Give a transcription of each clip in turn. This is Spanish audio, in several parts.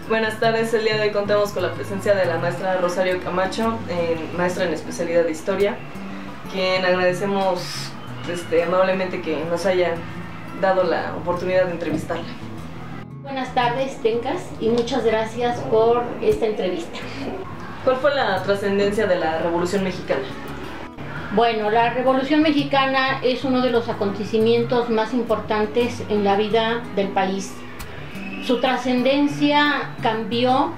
Buenas tardes, el día de hoy contamos con la presencia de la maestra Rosario Camacho, maestra en especialidad de Historia, quien agradecemos amablemente que nos haya dado la oportunidad de entrevistarla. Buenas tardes, Tencas, y muchas gracias por esta entrevista. ¿Cuál fue la trascendencia de la Revolución Mexicana? Bueno, la Revolución Mexicana es uno de los acontecimientos más importantes en la vida del país. Su trascendencia cambió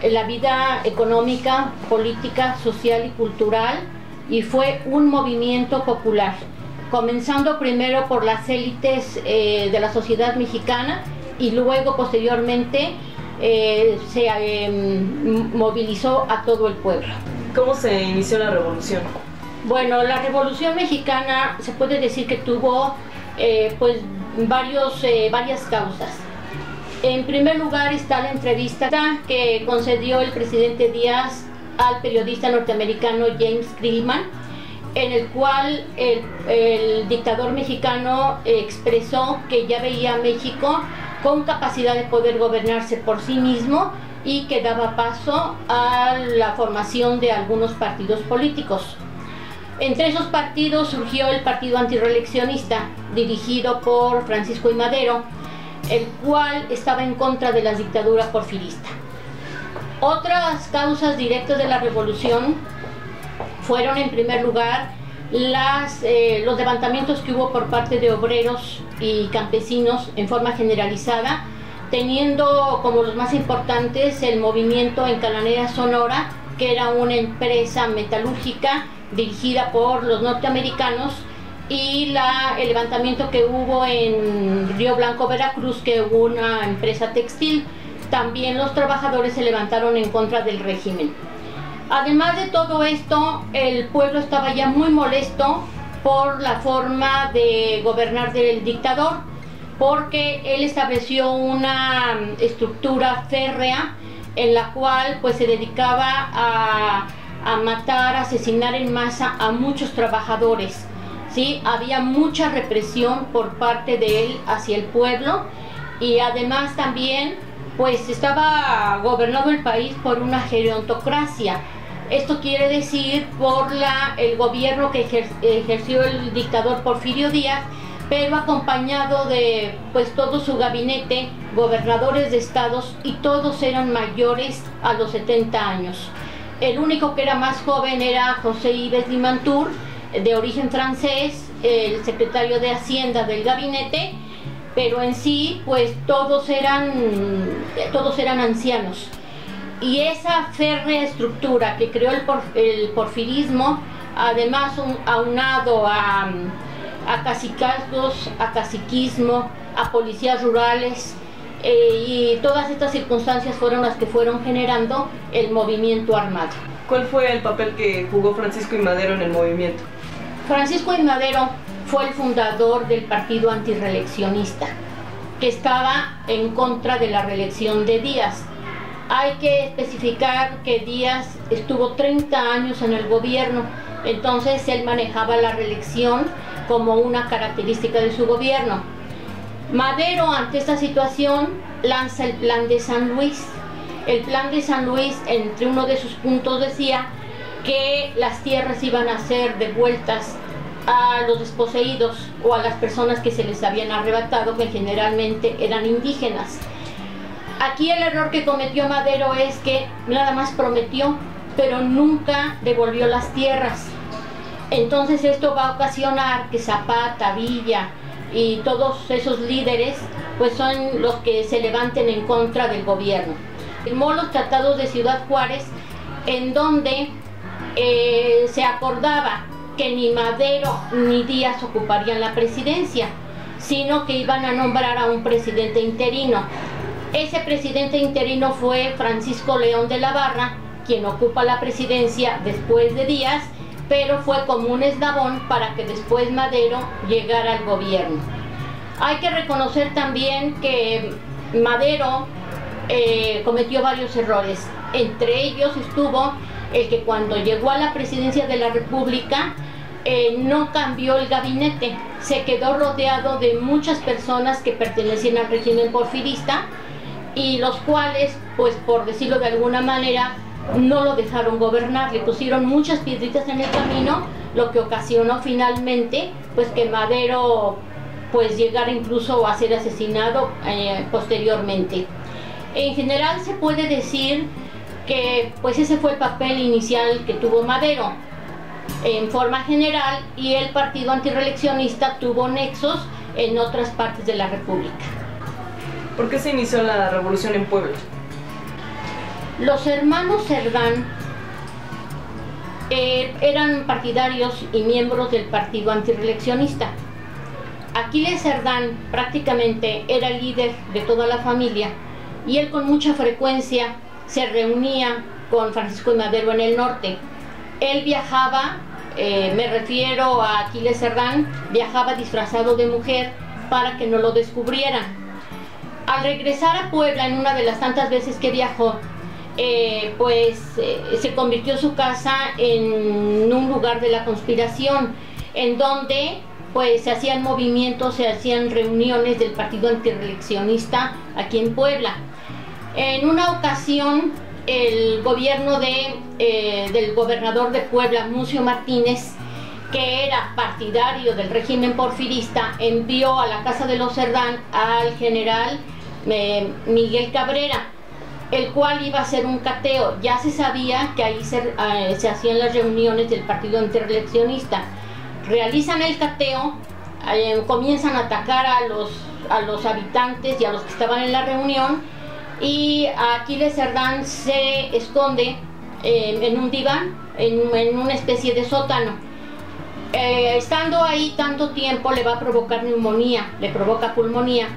la vida económica, política, social y cultural, y fue un movimiento popular, comenzando primero por las élites de la sociedad mexicana y luego posteriormente se movilizó a todo el pueblo. ¿Cómo se inició la revolución? Bueno, la Revolución Mexicana se puede decir que tuvo varias causas. En primer lugar está la entrevista que concedió el presidente Díaz al periodista norteamericano James Krillman, en el cual el dictador mexicano expresó que ya veía a México con capacidad de poder gobernarse por sí mismo y que daba paso a la formación de algunos partidos políticos. Entre esos partidos surgió el Partido Antirreeleccionista, dirigido por Francisco I. Madero, el cual estaba en contra de la dictadura porfirista. Otras causas directas de la revolución fueron, en primer lugar, los levantamientos que hubo por parte de obreros y campesinos en forma generalizada, teniendo como los más importantes el movimiento en Cananea Sonora, que era una empresa metalúrgica dirigida por los norteamericanos, y el levantamiento que hubo en Río Blanco, Veracruz, que hubo una empresa textil. También los trabajadores se levantaron en contra del régimen. Además de todo esto, el pueblo estaba ya muy molesto por la forma de gobernar del dictador, porque él estableció una estructura férrea en la cual se dedicaba a matar, a asesinar en masa a muchos trabajadores. ¿Sí? Había mucha represión por parte de él hacia el pueblo, y además también estaba gobernado el país por una gerontocracia. Esto quiere decir por el gobierno que ejerció el dictador Porfirio Díaz, pero acompañado de todo su gabinete, gobernadores de estados, y todos eran mayores a los 70 años. El único que era más joven era José Yves Limantour, de origen francés, el secretario de Hacienda del gabinete, pero en sí todos eran ancianos. Y esa férrea estructura que creó el porfirismo, además aunado a cacicazgos, a caciquismo, a policías rurales, y todas estas circunstancias fueron las que fueron generando el movimiento armado. ¿Cuál fue el papel que jugó Francisco I. Madero en el movimiento? Francisco I. Madero fue el fundador del Partido Antirreeleccionista, que estaba en contra de la reelección de Díaz. Hay que especificar que Díaz estuvo 30 años en el gobierno, entonces él manejaba la reelección como una característica de su gobierno. Madero, ante esta situación, lanza el Plan de San Luis. El Plan de San Luis, entre uno de sus puntos, decía que las tierras iban a ser devueltas a los desposeídos o a las personas que se les habían arrebatado, que generalmente eran indígenas. Aquí el error que cometió Madero es que nada más prometió, pero nunca devolvió las tierras. Entonces esto va a ocasionar que Zapata, Villa y todos esos líderes son los que se levanten en contra del gobierno. Firmó los tratados de Ciudad Juárez, en donde se acordaba que ni Madero ni Díaz ocuparían la presidencia, sino que iban a nombrar a un presidente interino. Ese presidente interino fue Francisco León de la Barra, quien ocupa la presidencia después de Díaz, pero fue como un eslabón para que después Madero llegara al gobierno. Hay que reconocer también que Madero cometió varios errores. Entre ellos estuvo el que cuando llegó a la presidencia de la República no cambió el gabinete, se quedó rodeado de muchas personas que pertenecían al régimen porfirista, y los cuales, pues por decirlo de alguna manera, no lo dejaron gobernar, le pusieron muchas piedritas en el camino, lo que ocasionó finalmente pues que Madero pues llegara incluso a ser asesinado posteriormente. En general se puede decir que pues ese fue el papel inicial que tuvo Madero en forma general, y el partido antirreeleccionista tuvo nexos en otras partes de la República. ¿Por qué se inició la revolución en Puebla? Los hermanos Cerdán eran partidarios y miembros del partido antirreeleccionista. Aquiles Cerdán prácticamente era el líder de toda la familia, y él con mucha frecuencia se reunía con Francisco de Madero en el norte. Él viajaba, me refiero a Aquiles Cerdán, viajaba disfrazado de mujer para que no lo descubrieran. Al regresar a Puebla, en una de las tantas veces que viajó, se convirtió su casa en un lugar de la conspiración, en donde pues se hacían movimientos, se hacían reuniones del partido antirreeleccionista aquí en Puebla. En una ocasión, el gobierno del gobernador de Puebla, Mucio Martínez, que era partidario del régimen porfirista, envió a la casa de los Cerdán al general Miguel Cabrera, el cual iba a hacer un cateo. Ya se sabía que ahí se hacían las reuniones del partido antirreeleccionista. Realizan el cateo, comienzan a atacar a los habitantes y a los que estaban en la reunión, y Aquiles Cerdán se esconde en un diván, en una especie de sótano. Estando ahí tanto tiempo le va a provocar neumonía, le provoca pulmonía.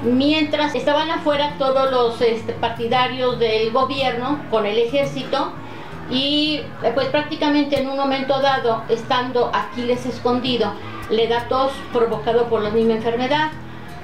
Mientras estaban afuera todos los partidarios del gobierno con el ejército, y pues prácticamente en un momento dado, estando Aquiles escondido, le da tos provocado por la misma enfermedad.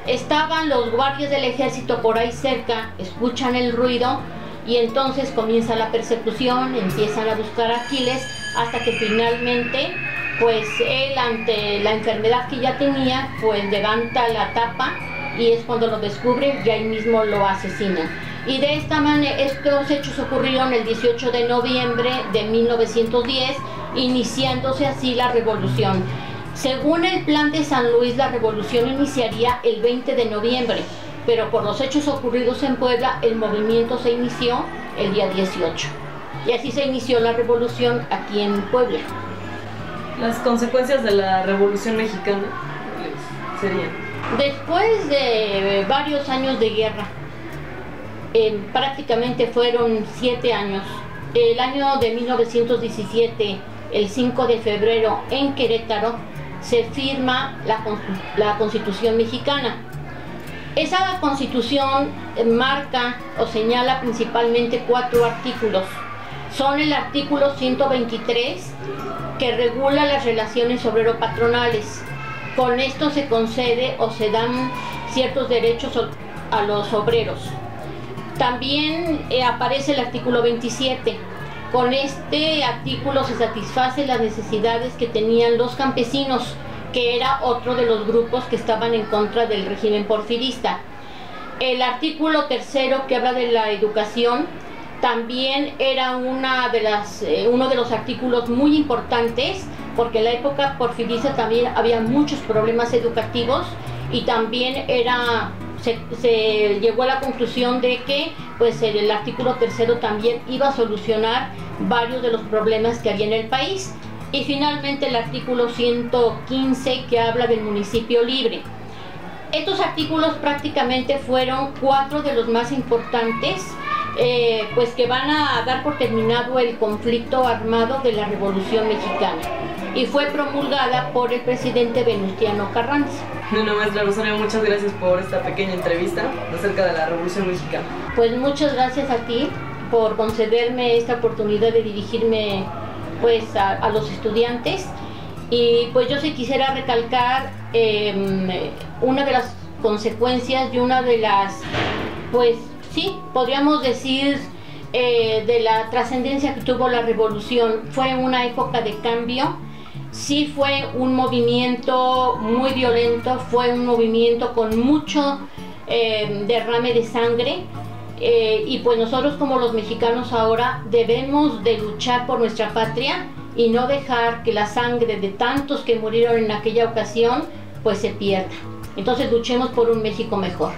Estaban los guardias del ejército por ahí cerca, escuchan el ruido y entonces comienza la persecución, empiezan a buscar a Aquiles, hasta que finalmente pues él, ante la enfermedad que ya tenía, pues levanta la tapa y es cuando lo descubren y ahí mismo lo asesinan. Y de esta manera, estos hechos ocurrieron el 18 de noviembre de 1910, iniciándose así la revolución. Según el plan de San Luis, la revolución iniciaría el 20 de noviembre, pero por los hechos ocurridos en Puebla, el movimiento se inició el día 18. Y así se inició la revolución aquí en Puebla. Las consecuencias de la Revolución Mexicana serían: después de varios años de guerra, prácticamente fueron 7 años. El año de 1917, el 5 de febrero, en Querétaro, se firma la Constitución mexicana. Esa Constitución marca o señala principalmente 4 artículos. Son el artículo 123, que regula las relaciones obrero-patronales. Con esto se concede o se dan ciertos derechos a los obreros. También aparece el artículo 27. Con este artículo se satisfacen las necesidades que tenían los campesinos, que era otro de los grupos que estaban en contra del régimen porfirista. El artículo 3, que habla de la educación, también era uno de los artículos muy importantes, porque en la época porfirista también había muchos problemas educativos, y también se llegó a la conclusión de que pues el artículo 3 también iba a solucionar varios de los problemas que había en el país. Y finalmente el artículo 115, que habla del municipio libre. Estos artículos prácticamente fueron 4 de los más importantes, pues que van a dar por terminado el conflicto armado de la Revolución Mexicana, y fue promulgada por el presidente Venustiano Carranza. Bueno, maestra Rosario, muchas gracias por esta pequeña entrevista acerca de la Revolución Mexicana. Pues muchas gracias a ti por concederme esta oportunidad de dirigirme pues a los estudiantes, y pues yo sí quisiera recalcar una de las consecuencias y una de las, pues sí, podríamos decir, de la trascendencia que tuvo la revolución. Fue una época de cambio. Sí, fue un movimiento muy violento, fue un movimiento con mucho derrame de sangre, y pues nosotros como los mexicanos ahora debemos de luchar por nuestra patria y no dejar que la sangre de tantos que murieron en aquella ocasión pues se pierda. Entonces luchemos por un México mejor.